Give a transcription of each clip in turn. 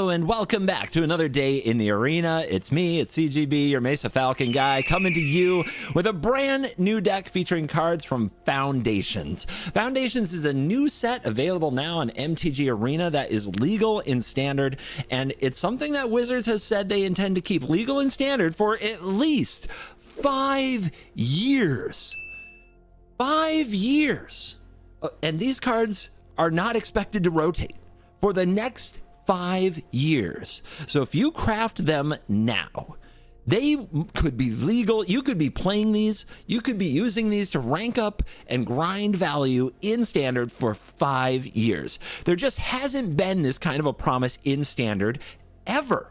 Hello and welcome back to another day in the arena. It's me, it's CGB, your Mesa Falcon guy, coming to you with a brand new deck featuring cards from Foundations. Foundations is a new set available now on MTG Arena that is legal in Standard, and it's something that Wizards has said they intend to keep legal in Standard for at least 5 years. 5 years. And these cards are not expected to rotate for the next 5 years. So if you craft them now, they could be legal. You could be playing these. You could be using these to rank up and grind value in Standard for 5 years. There just hasn't been this kind of a promise in Standard ever.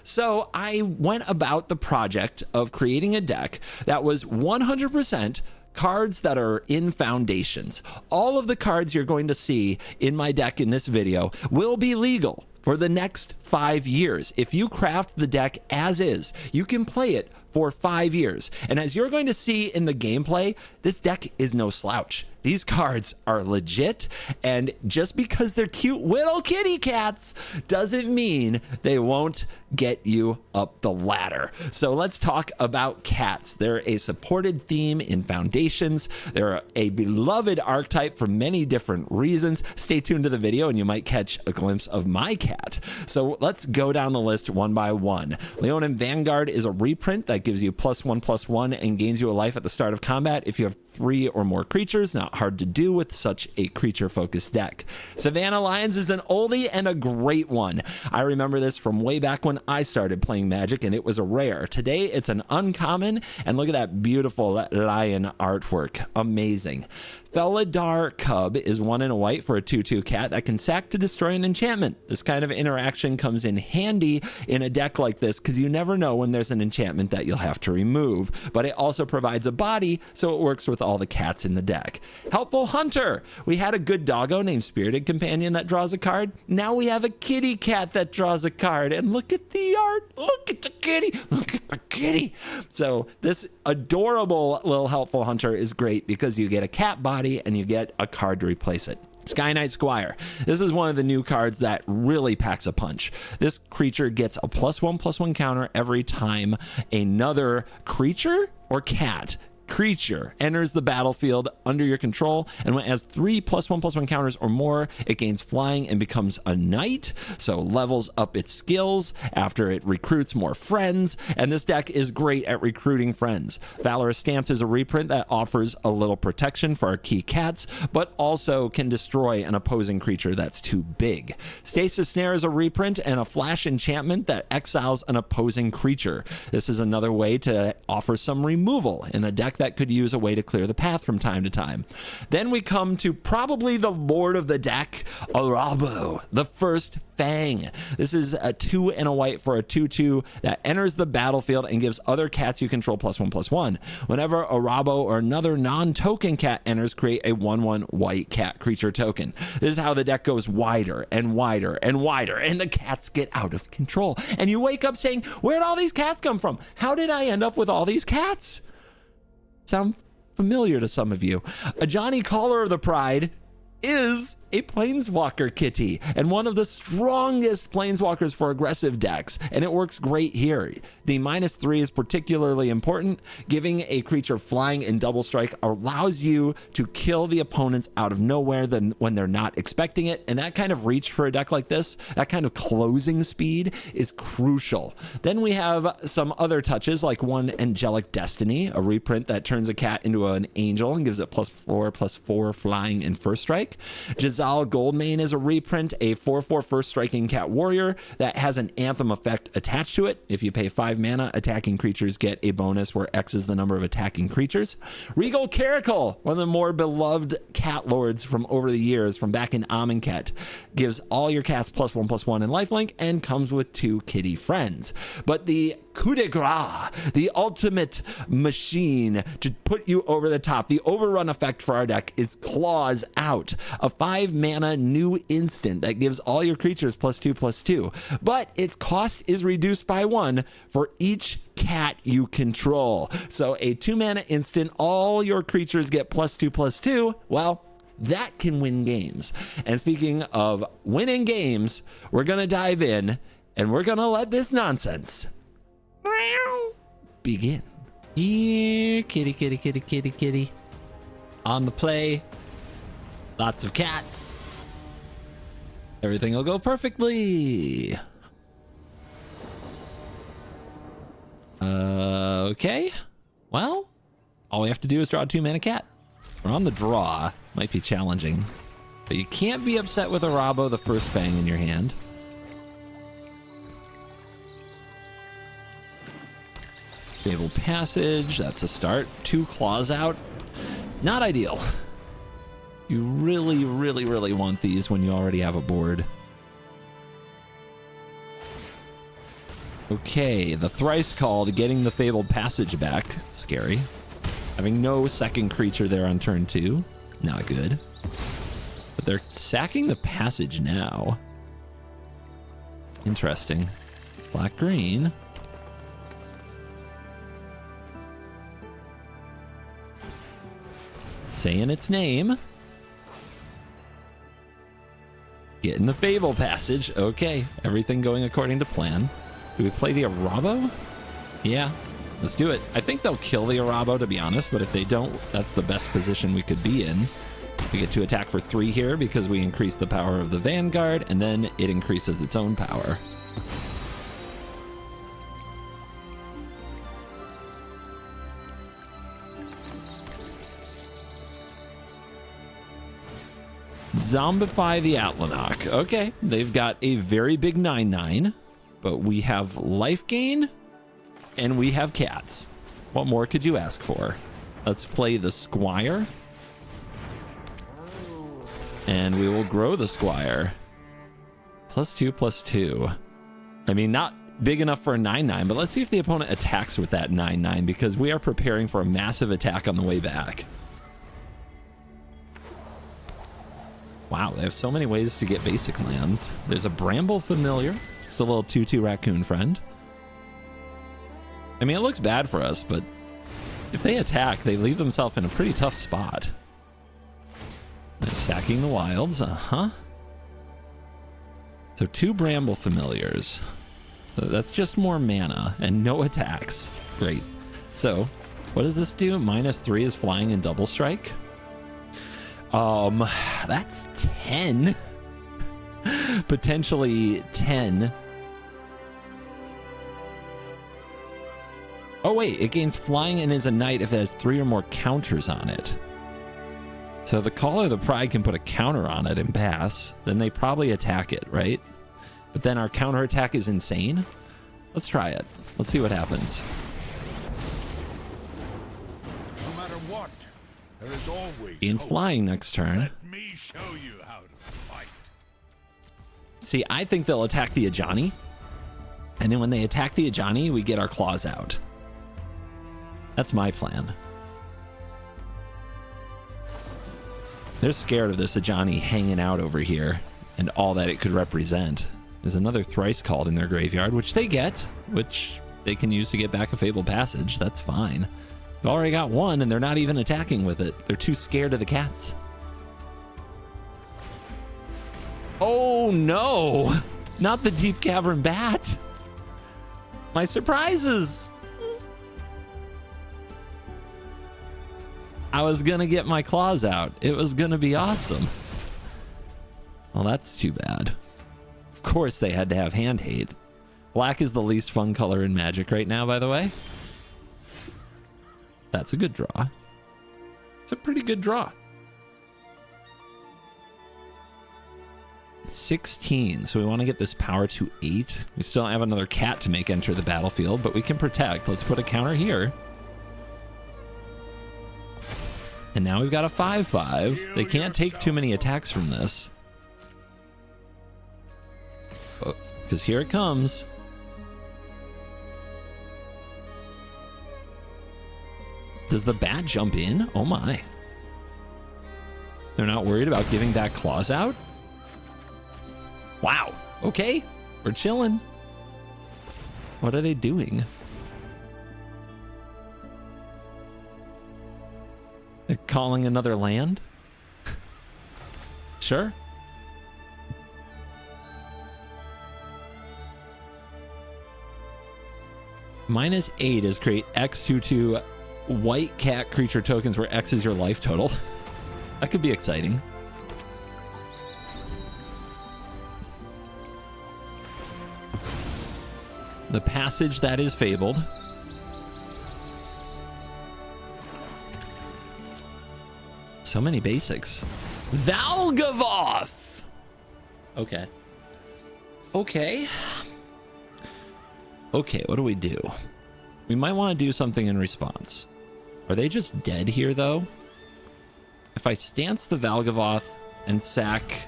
So I went about the project of creating a deck that was 100% cards that are in Foundations. All of the cards you're going to see in my deck in this video will be legal for the next 5 years. If you craft the deck as is, you can play it for 5 years. And as you're going to see in the gameplay, this deck is no slouch. These cards are legit, and just because they're cute little kitty cats doesn't mean they won't get you up the ladder. So let's talk about cats. They're a supported theme in Foundations. They're a beloved archetype for many different reasons. Stay tuned to the video and you might catch a glimpse of my cat. So let's go down the list one by one. Leonin Vanguard is a reprint that gives you +1/+1 and gains you a life at the start of combat if you have 3 or more creatures. Not hard to do with such a creature focused deck. Savannah Lions is an oldie and a great one. I remember this from way back when I started playing Magic, and it was a rare. Today it's an uncommon, and look at that beautiful lion artwork. Amazing. Felidar Cub is 1 and a white for a 2/2 cat that can sack to destroy an enchantment. This kind of interaction comes in handy in a deck like this because you never know when there's an enchantment that you'll have to remove, but it also provides a body, so it works with all the cats in the deck. Helpful Hunter. We had a good doggo named Spirited Companion that draws a card. Now we have a kitty cat that draws a card, and look at the art. Look at the kitty. Look at the kitty. So this adorable little Helpful Hunter is great because you get a cat body and you get a card to replace it. Sky Knight Squire. This is one of the new cards that really packs a punch. This creature gets a +1/+1 counter every time another creature or cat creature enters the battlefield under your control, and when it has 3 +1/+1 counters or more, it gains flying and becomes a knight, so levels up its skills after it recruits more friends, and this deck is great at recruiting friends. Valorous Stance is a reprint that offers a little protection for our key cats, but also can destroy an opposing creature that's too big. Stasis Snare is a reprint and a flash enchantment that exiles an opposing creature. This is another way to offer some removal in a deck that could use a way to clear the path from time to time. Then we come to probably the lord of the deck, Arabo, the first Fang. This is a 2 and a white for a 2/2 that enters the battlefield and gives other cats you control +1/+1. Whenever Arabo or another non-token cat enters, create a 1/1 white cat creature token. This is how the deck goes wider and wider and wider, and the cats get out of control. And you wake up saying, where'd all these cats come from? How did I end up with all these cats? Sound familiar to some of you. A Johnny Caller of the Pride is a Planeswalker kitty and one of the strongest Planeswalkers for aggressive decks, and it works great here. The -3 is particularly important. Giving a creature flying and double strike allows you to kill the opponents out of nowhere when they're not expecting it, and that kind of reach for a deck like this, that kind of closing speed, is crucial. Then we have some other touches like one Angelic Destiny, a reprint that turns a cat into an angel and gives it +4/+4 flying and first strike. Jazal Goldmane is a reprint, a 4/4 first striking cat warrior that has an Anthem effect attached to it. If you pay 5 mana, attacking creatures get a bonus where X is the number of attacking creatures. Regal Caracal, one of the more beloved cat lords from over the years, from back in Amonkhet, gives all your cats +1/+1 in lifelink and comes with 2 kitty friends. But the coup de grace, the ultimate machine to put you over the top, the overrun effect for our deck is Claws Out, a 5 mana new instant that gives all your creatures +2/+2, but its cost is reduced by 1 for each cat you control. So a 2 mana instant, all your creatures get +2/+2. Well, that can win games. And speaking of winning games, we're going to dive in and we're going to let this nonsense begin. Here, kitty, kitty, kitty, kitty, kitty. On the play. Lots of cats. Everything will go perfectly. Okay. Well, all we have to do is draw a 2-mana cat. We're on the draw. Might be challenging. But you can't be upset with a Rabo, the first Fang in your hand. Fabled Passage. That's a start. 2 claws out. Not ideal. You really, really, really want these when you already have a board. Okay, the thrice called, getting the Fabled Passage back. Scary. Having no second creature there on turn 2. Not good. But they're sacking the Passage now. Interesting. Black-green. Saying its name. Getting the Fable Passage. Okay, everything going according to plan. Do we play the Arabo? Yeah, let's do it. I think they'll kill the Arabo, to be honest, but if they don't, that's the best position we could be in. We get to attack for 3 here because we increase the power of the Vanguard, and then it increases its own power. Zombify the Atlanok. Okay, they've got a very big 9/9, but we have life gain and we have cats. What more could you ask for? Let's play the Squire. And we will grow the Squire. +2/+2. I mean, not big enough for a 9/9, but let's see if the opponent attacks with that 9/9 because we are preparing for a massive attack on the way back. Wow, they have so many ways to get basic lands. There's a Bramble Familiar. Just a little 2/2 Raccoon Friend. I mean, it looks bad for us, but if they attack, they leave themselves in a pretty tough spot. They're sacking the wilds, So 2 Bramble Familiars. So that's just more mana and no attacks. Great. So, what does this do? -3 is flying and double strike. That's 10. Potentially 10. Oh wait, it gains flying and is a knight if it has 3 or more counters on it. So the Caller of the Pride can put a counter on it and pass. Then they probably attack it, right? But then our counter attack is insane. Let's try it. Let's see what happens. No matter what, there is always Gains flying next turn. Let me show you how to fight. See, I think they'll attack the Ajani. And then when they attack the Ajani, we get our claws out. That's my plan. They're scared of this Ajani hanging out over here and all that it could represent. There's another thrice called in their graveyard, which they get, which they can use to get back a Fabled Passage. That's fine. They've already got one and they're not even attacking with it. They're too scared of the cats. Oh no! Not the Deep Cavern Bat! My surprises! I was gonna get my claws out. It was gonna be awesome. Well, that's too bad. Of course they had to have hand hate. Black is the least fun color in Magic right now, by the way. That's a good draw. It's a pretty good draw. 16, so we want to get this power to 8. We still don't have another cat to make enter the battlefield, but we can protect. Let's put a counter here. And now we've got a 5/5. They can't take too many attacks from this. Because here it comes. Does the bat jump in? Oh my. They're not worried about giving back claws out? Wow. Okay. We're chilling. What are they doing? They're calling another land? Sure. -8 is create X22 white cat creature tokens where X is your life total. That could be exciting. The passage that is fabled. So many basics. Valgavoth! Okay. Okay. Okay, what do we do? We might want to do something in response. Are they just dead here, though? If I stance the Valgavoth and sack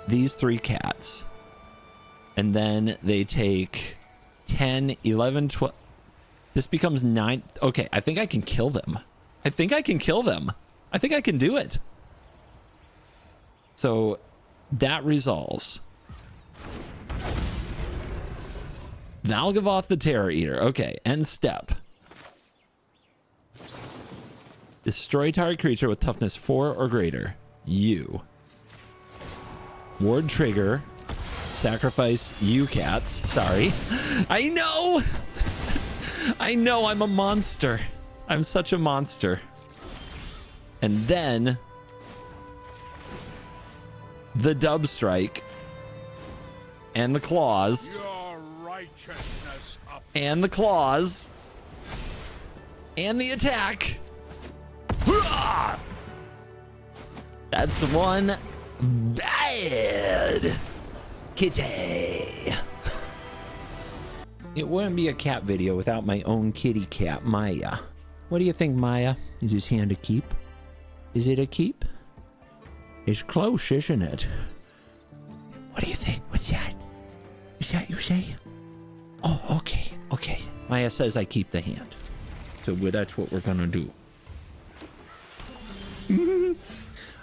these 3 cats, and then they take 10, 11, 12... This becomes 9... Okay, I think I can kill them. I think I can kill them. I think I can do it. So that resolves. Valgavoth the Terror Eater. Okay, end step. Destroy target creature with toughness 4 or greater. You. Ward trigger. Sacrifice you cats. Sorry. I know! I know I'm a monster. I'm such a monster. And then the dub strike and the claws. Your righteousness up. And the claws. And the attack. That's one bad kitty. It wouldn't be a cat video without my own kitty cat, Maya. What do you think, Maya? Is his hand a keep? Is it a keep? It's close, isn't it? What do you think? What's that? Is that you say? Oh, okay, okay. Maya says I keep the hand. So that's what we're gonna do.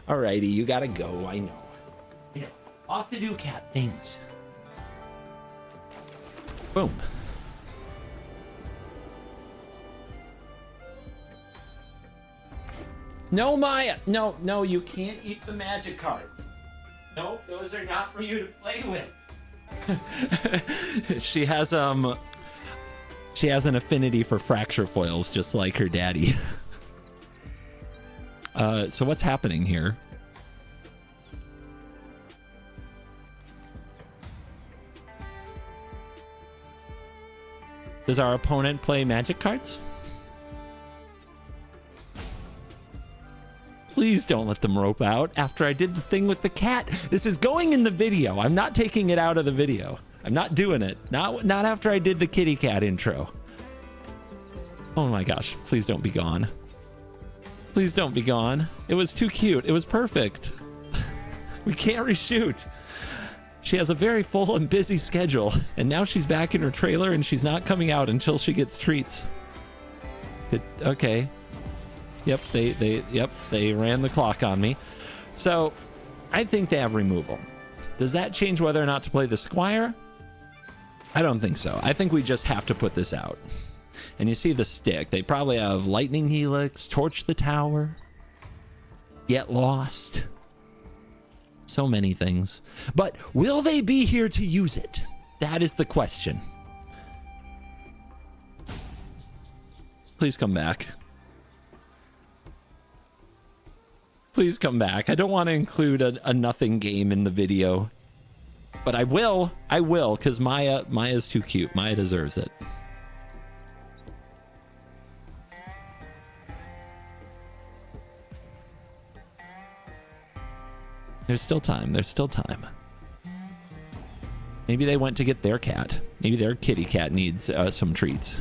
Alrighty, you gotta go, I know. You know, off to do cat things. Boom. No, Maya. No, no, you can't eat the magic cards. No, those are not for you to play with. She has an affinity for fracture foils, just like her daddy. So what's happening here? Does our opponent play magic cards? Please don't let them rope out after I did the thing with the cat. This is going in the video. I'm not taking it out of the video. I'm not doing it. Not after I did the kitty cat intro. Oh my gosh. Please don't be gone. Please don't be gone. It was too cute. It was perfect. We can't reshoot. She has a very full and busy schedule, and now she's back in her trailer and she's not coming out until she gets treats. Okay. Yep, they ran the clock on me. So, I think they have removal. Does that change whether or not to play the Squire? I don't think so. I think we just have to put this out. And you see the stick. They probably have Lightning Helix, Torch the Tower, Get Lost. So many things. But will they be here to use it? That is the question. Please come back. Please come back. I don't want to include a nothing game in the video. But I will, because Maya's too cute. Maya deserves it. There's still time. There's still time. Maybe they went to get their cat. Maybe their kitty cat needs some treats.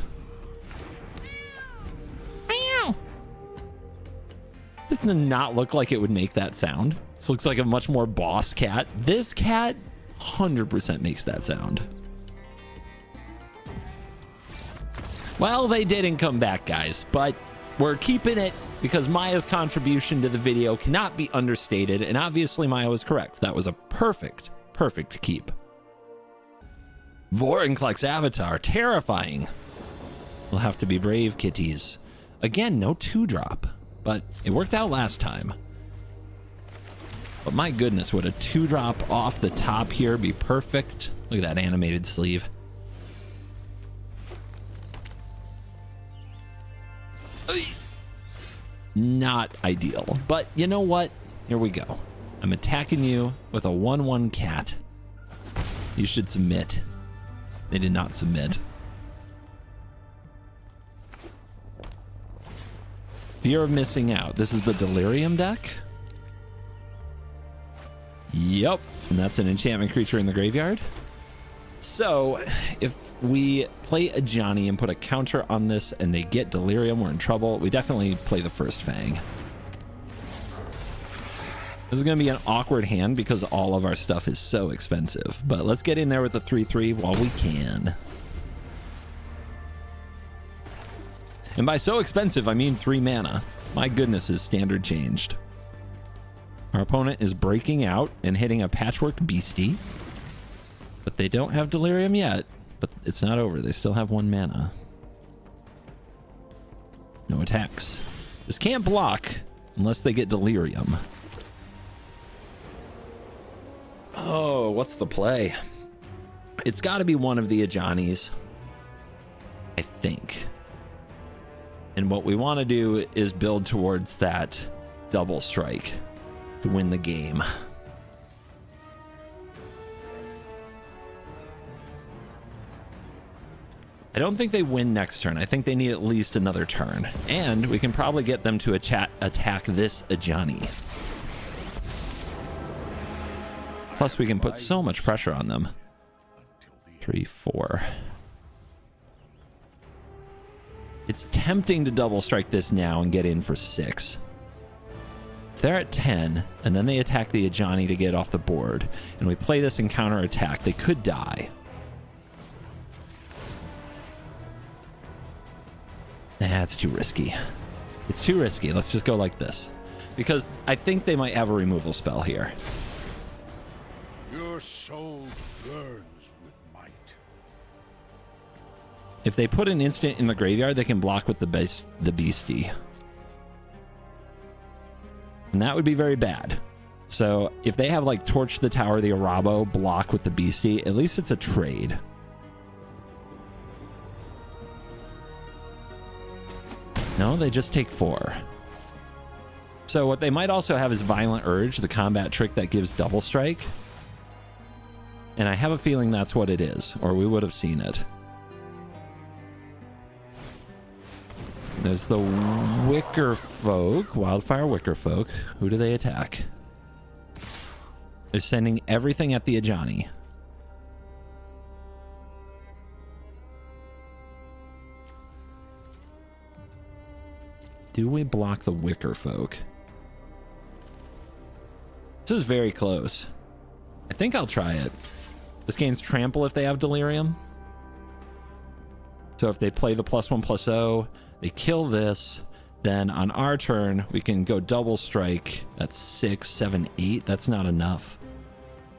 Meow. Doesn't it not look like it would make that sound? This looks like a much more boss cat. This cat 100% makes that sound. Well, they didn't come back, guys, but we're keeping it because Maya's contribution to the video cannot be understated, and obviously Maya was correct. That was a perfect keep. Vorinclex Avatar, terrifying. We'll have to be brave, kitties. Again, no 2-drop, but it worked out last time. But my goodness, would a 2-drop off the top here be perfect? Look at that animated sleeve. Not ideal, but you know what? Here we go. I'm attacking you with a 1/1 cat. You should submit. They did not submit. Fear of missing out. This is the Delirium deck. Yep, and that's an enchantment creature in the graveyard. So if we play a Johnny and put a counter on this and they get Delirium, we're in trouble. We definitely play the first Fang. This is going to be an awkward hand because all of our stuff is so expensive. But let's get in there with a 3/3 while we can. And by so expensive, I mean 3 mana. My goodness, is standard changed. Our opponent is breaking out and hitting a Patchwork Beastie. But they don't have Delirium yet. But it's not over. They still have 1 mana. No attacks. This can't block unless they get Delirium. Oh, what's the play? It's got to be one of the Ajanis, I think. And what we want to do is build towards that double strike to win the game. I don't think they win next turn. I think they need at least another turn. And we can probably get them to attack this Ajani. Plus, we can put so much pressure on them. 3, 4. It's tempting to double strike this now and get in for 6. If they're at 10, and then they attack the Ajani to get off the board, and we play this and counter attack, they could die. That's too risky. It's too risky. Let's just go like this. Because I think they might have a removal spell here. Your soul burns with might. If they put an instant in the graveyard, they can block with the beastie. And that would be very bad. So if they have like Torch the Tower, the Arabo, block with the beastie, at least it's a trade. No, they just take 4. So what they might also have is Violent Urge, the combat trick that gives double strike. And I have a feeling that's what it is, or we would have seen it. There's the Wicker Folk, Wildfire Wicker Folk. Who do they attack? They're sending everything at the Ajani. Do we block the Wicker Folk? This is very close. I think I'll try it. This gains trample if they have Delirium. So if they play the +1/+0, they kill this, then on our turn, we can go double strike. That's 6, 7, 8. That's not enough.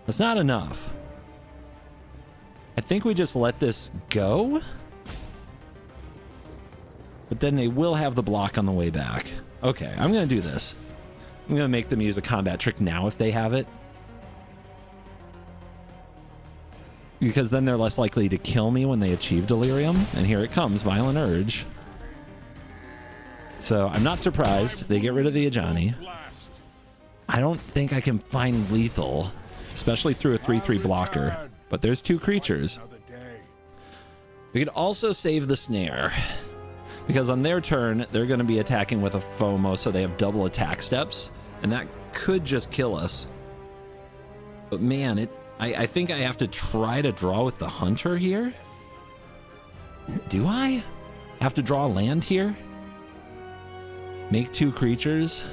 That's not enough. I think we just let this go. But then they will have the block on the way back. Okay, I'm going to do this. I'm going to make them use a combat trick now if they have it. Because then they're less likely to kill me when they achieve Delirium. And here it comes, Violent Urge. So I'm not surprised. They get rid of the Ajani. I don't think I can find lethal, especially through a 3/3 blocker. But there's 2 creatures. We could also save the Snare. Because on their turn, they're going to be attacking with a FOMO, so they have double attack steps. And that could just kill us. But man, I think I have to try to draw with the Hunter here. Do I have to draw land here? Make 2 creatures.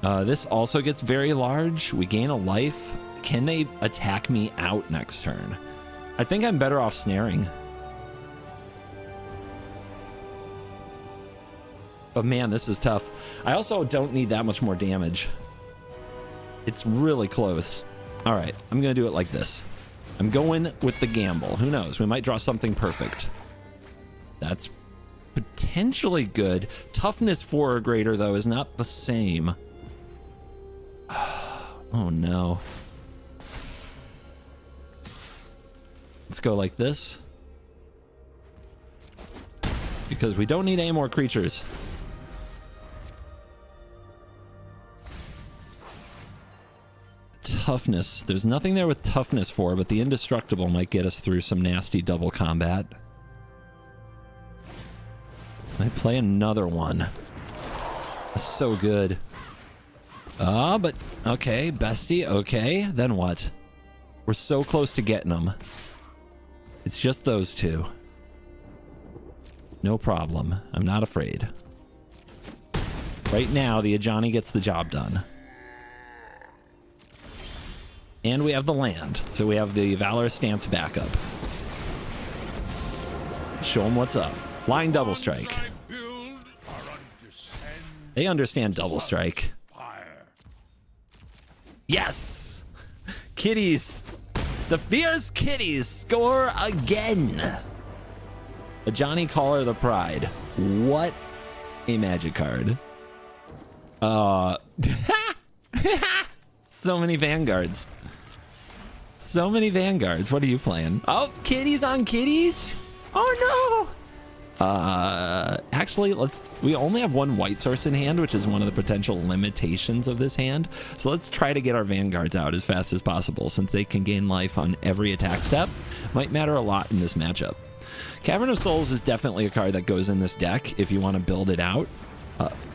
This also gets very large. We gain a life. Can they attack me out next turn? I think I'm better off snaring. But man, this is tough. I also don't need that much more damage. It's really close. All right, I'm going to do it like this. I'm going with the gamble. Who knows? We might draw something perfect. That's potentially good. Toughness 4 or greater, though, is not the same. Oh no. Let's go like this. Because we don't need any more creatures. Toughness. There's nothing there with toughness for, but the indestructible might get us through some nasty double combat. I play another one. That's so good. But okay, bestie. Okay, then what? We're so close to getting them. It's just those two. No problem. I'm not afraid. Right now, the Ajani gets the job done. And we have the land, so we have the Valorous Stance backup. Show them what's up. Flying Double Strike. They understand Double Strike. Yes! Kitties! The fierce kitties score again! Ajani Caller the Pride. What a magic card. So many Vanguards. So many Vanguards. What are you playing? Oh, kitties on kitties? Oh no! Actually, we only have one white source in hand, which is one of the potential limitations of this hand. So let's try to get our Vanguards out as fast as possible, since they can gain life on every attack step. Might matter a lot in this matchup. Cavern of Souls is definitely a card that goes in this deck if you want to build it out.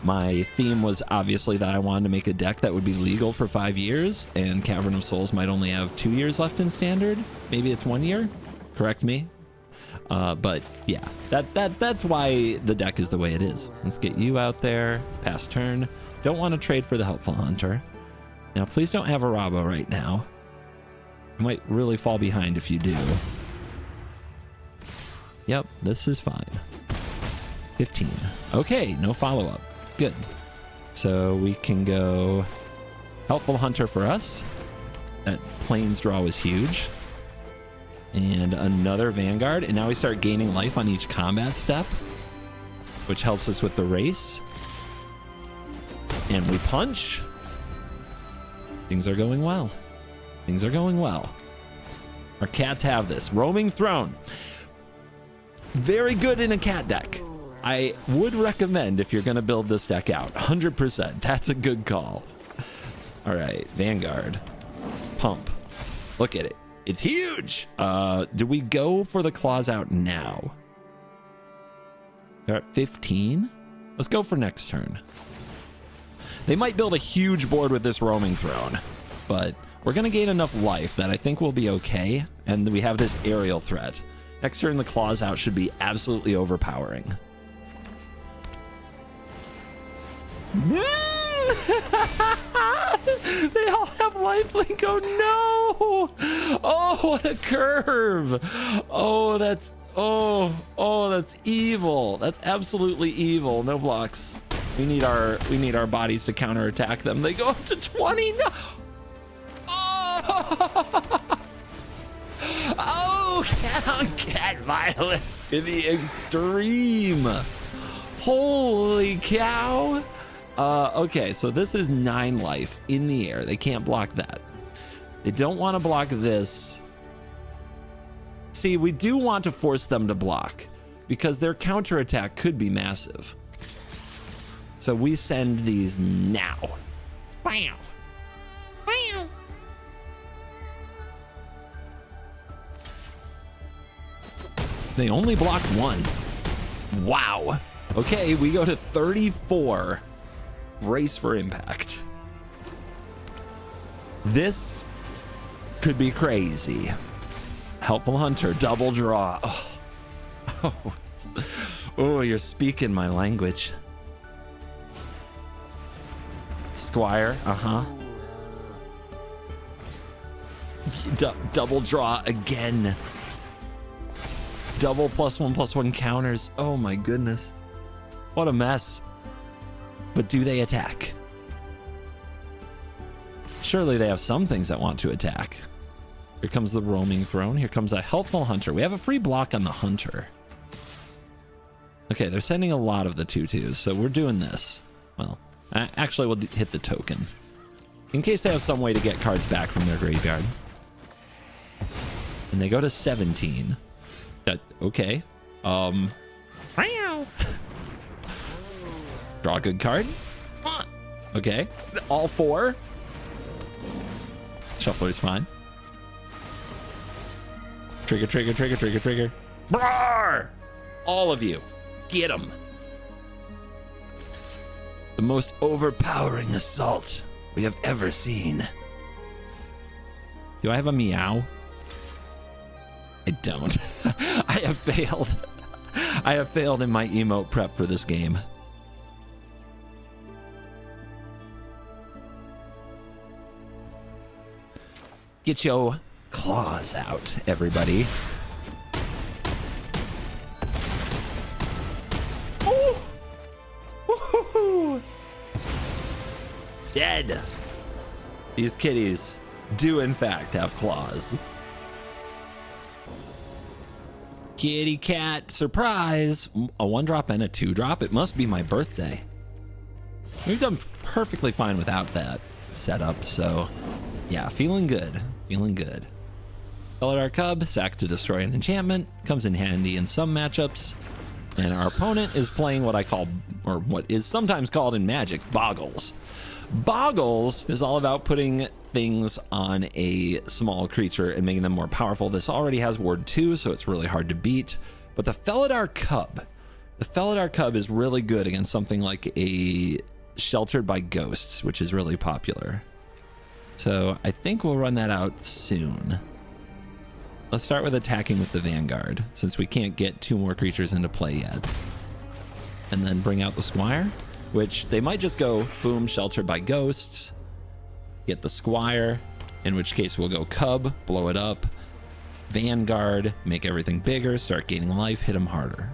My theme was obviously that I wanted to make a deck that would be legal for 5 years, and Cavern of Souls might only have 2 years left in Standard. Maybe it's 1 year. Correct me. But yeah, that's why the deck is the way it is. Let's get you out there. Pass turn. Don't want to trade for the Helpful Hunter. Now, please don't have a Rabo right now. You might really fall behind if you do. Yep, this is fine. 15. Okay, no follow-up. Good. So we can go Helpful Hunter for us. That Plains draw was huge. And another Vanguard, and now we start gaining life on each combat step, which helps us with the race. And we punch. Things are going well. Things are going well. Our cats have this. Roaming Throne. Very good in a cat deck. I would recommend if you're going to build this deck out. 100%. That's a good call. All right, Vanguard. Pump. Look at it. It's huge. Do we go for the claws out now? They're at 15. Let's go for next turn. They might build a huge board with this Roaming Throne, but we're going to gain enough life that I think we'll be okay. And we have this aerial threat. Next turn, the claws out should be absolutely overpowering. They all have lifelink. Oh no! Oh, what a curve! Oh, that's evil. That's absolutely evil. No blocks. We need our bodies to counterattack them. They go up to 20. No. Oh, cat violence to the extreme. Holy cow. Okay, so this is 9 life in the air. They can't block that. They don't want to block this. See, we do want to force them to block because their counterattack could be massive. So we send these now. Bam! Bam! They only blocked 1. Wow. Okay, we go to 34. Race for impact. This could be crazy. Helpful Hunter, double draw. Oh, you're speaking my language. Squire, double draw again. Double +1/+1 counters. Oh my goodness. What a mess. But do they attack? Surely they have some things that want to attack. Here comes the Roaming Throne. Here comes a Helpful Hunter. We have a free block on the Hunter. Okay, they're sending a lot of the 2/2s, so we're doing this. Well, actually we'll hit the token. in case they have some way to get cards back from their graveyard. And they go to 17. Okay. Draw a good card. Okay. All 4. Shuffler's fine. Trigger, trigger, trigger, trigger, trigger. Brawr! All of you. Get them. The most overpowering assault we have ever seen. Do I have a meow? I don't. I have failed. I have failed in my emote prep for this game. Get your claws out, everybody. Oh! Woo-hoo-hoo. Dead. These kitties do in fact have claws. Kitty cat surprise. A 1-drop and a 2-drop. It must be my birthday. We've done perfectly fine without that setup, so yeah, feeling good. Feeling good. Felidar Cub, sack to destroy an enchantment, comes in handy in some matchups. And our opponent is playing what I call, or what is sometimes called in Magic, Boggles. Boggles is all about putting things on a small creature and making them more powerful. This already has Ward 2, so it's really hard to beat. But the Felidar Cub is really good against something like a Sheltered by Ghosts, which is really popular. So I think we'll run that out soon. Let's start with attacking with the Vanguard, since we can't get 2 more creatures into play yet. And then bring out the Squire, which they might just go, boom, Sheltered by Ghosts, get the Squire, in which case we'll go Cub, blow it up, Vanguard, make everything bigger, start gaining life, hit them harder.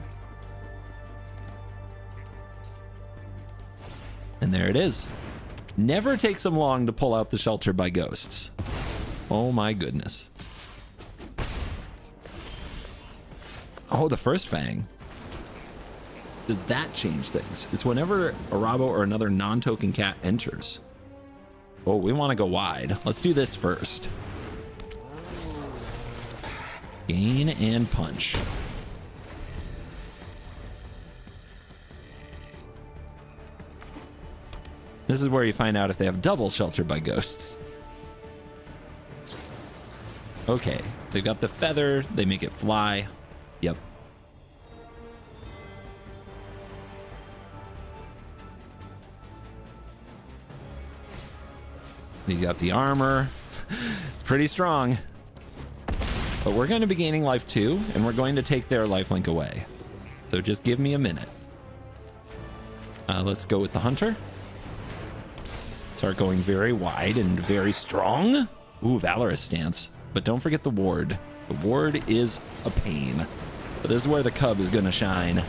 And there it is. Never takes them long to pull out the Shelter by Ghosts. Oh my goodness. Oh, the first Fang. Does that change things? It's whenever a Rabo or another non-token cat enters. Oh, we want to go wide. Let's do this first. Gain and punch. This is where you find out if they have double Shelter by Ghosts. Okay, they've got the feather, they make it fly. Yep. You got the armor. It's pretty strong. But we're going to be gaining life too, and we're going to take their lifelink away. So just give me a minute. Let's go with the Hunter. Start going very wide and very strong. Ooh, Valorous Stance. But don't forget the ward. The ward is a pain. But this is where the Cub is going to shine.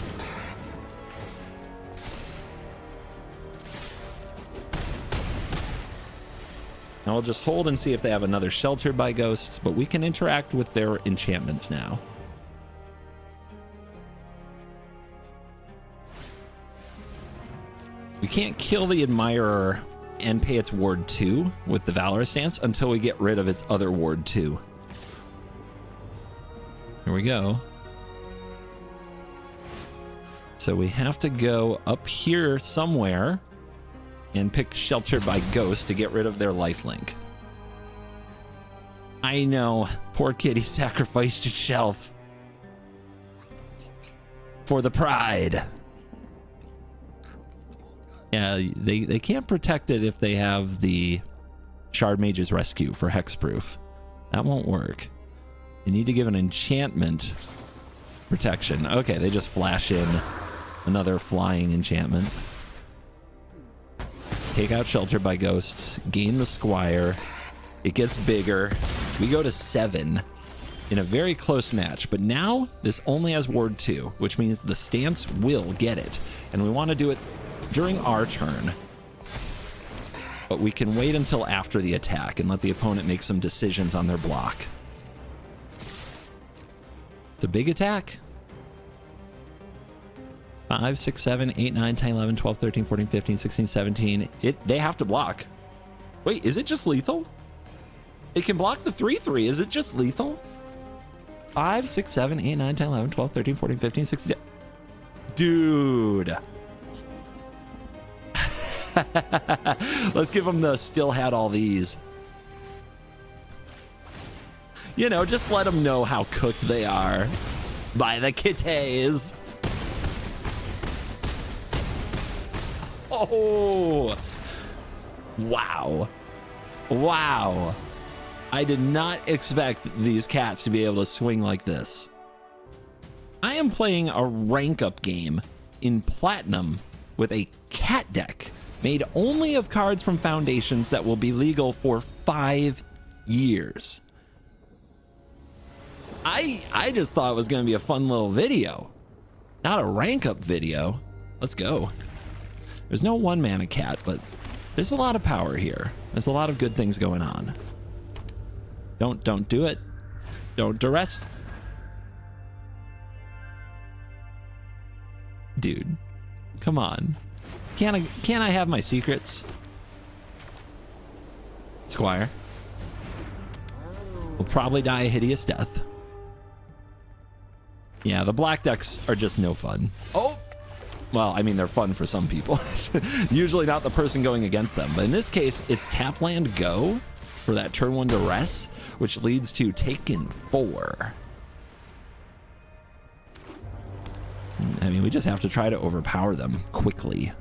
Now we'll just hold and see if they have another Shelter by Ghosts, but we can interact with their enchantments now. We can't kill the Admirer and pay its Ward 2 with the Valorous Stance until we get rid of its other Ward 2. Here we go. So we have to go up here somewhere and pick Shelter by Ghost to get rid of their lifelink. I know, poor kitty sacrificed its shelf for the pride. Yeah, they can't protect it if they have the Shard Mage's Rescue for hexproof. That won't work. You need to give an enchantment protection. Okay, they just flash in another flying enchantment. Take out Shelter by Ghosts, gain the Squire. It gets bigger. We go to 7 in a very close match, but now this only has Ward 2, which means the stance will get it. And we want to do it during our turn. But we can wait until after the attack and let the opponent make some decisions on their block. It's a big attack. 5, 6, 7, 8, 9, 10, 11, 12, 13, 14, 15, 16, 17. They have to block. Wait, is it just lethal? It can block the 3/3. Is it just lethal? 5, 6, 7, 8, 9, 10, 11, 12, 13, 14, 15, 16. Dude. Let's give them the still had all these. You know, just let them know how cooked they are by the kitties. Oh, wow. Wow. I did not expect these cats to be able to swing like this. I am playing a rank up game in Platinum with a cat deck made only of cards from Foundations that will be legal for 5 years. I just thought it was going to be a fun little video, not a rank up video. Let's go. There's no 1-mana cat, but there's a lot of power here. There's a lot of good things going on. Don't do it. Don't duress. Dude, come on. Can't I have my secrets? Squire. Will probably die a hideous death. Yeah, the black decks are just no fun. Oh! Well, I mean, they're fun for some people. Usually not the person going against them. But in this case, it's tap land go for that turn 1 duress, which leads to taken 4. I mean, we just have to try to overpower them quickly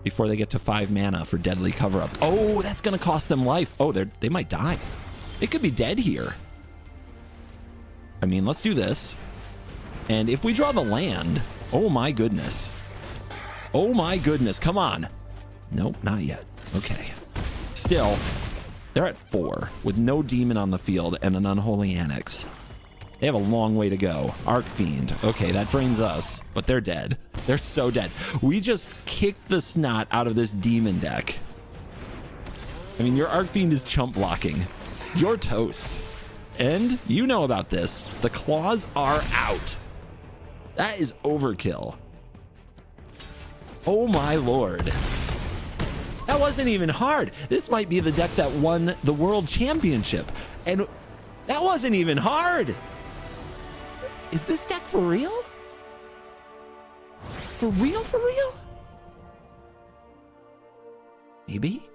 before they get to 5 mana for deadly cover up. Oh, that's going to cost them life. Oh, they might die. They could be dead here. I mean, let's do this. And if we draw the land, oh my goodness. Oh my goodness, come on. Nope, not yet. Okay. Still, they're at 4 with no demon on the field and an unholy annex. They have a long way to go. Arcfiend. Okay, that drains us, but they're dead. They're so dead. We just kicked the snot out of this demon deck. I mean, your Arcfiend is chump blocking. You're toast. And you know about this. The claws are out. That is overkill. Oh my lord. That wasn't even hard. This might be the deck that won the world championship. And that wasn't even hard. Is this deck for real? For real, for real? Maybe?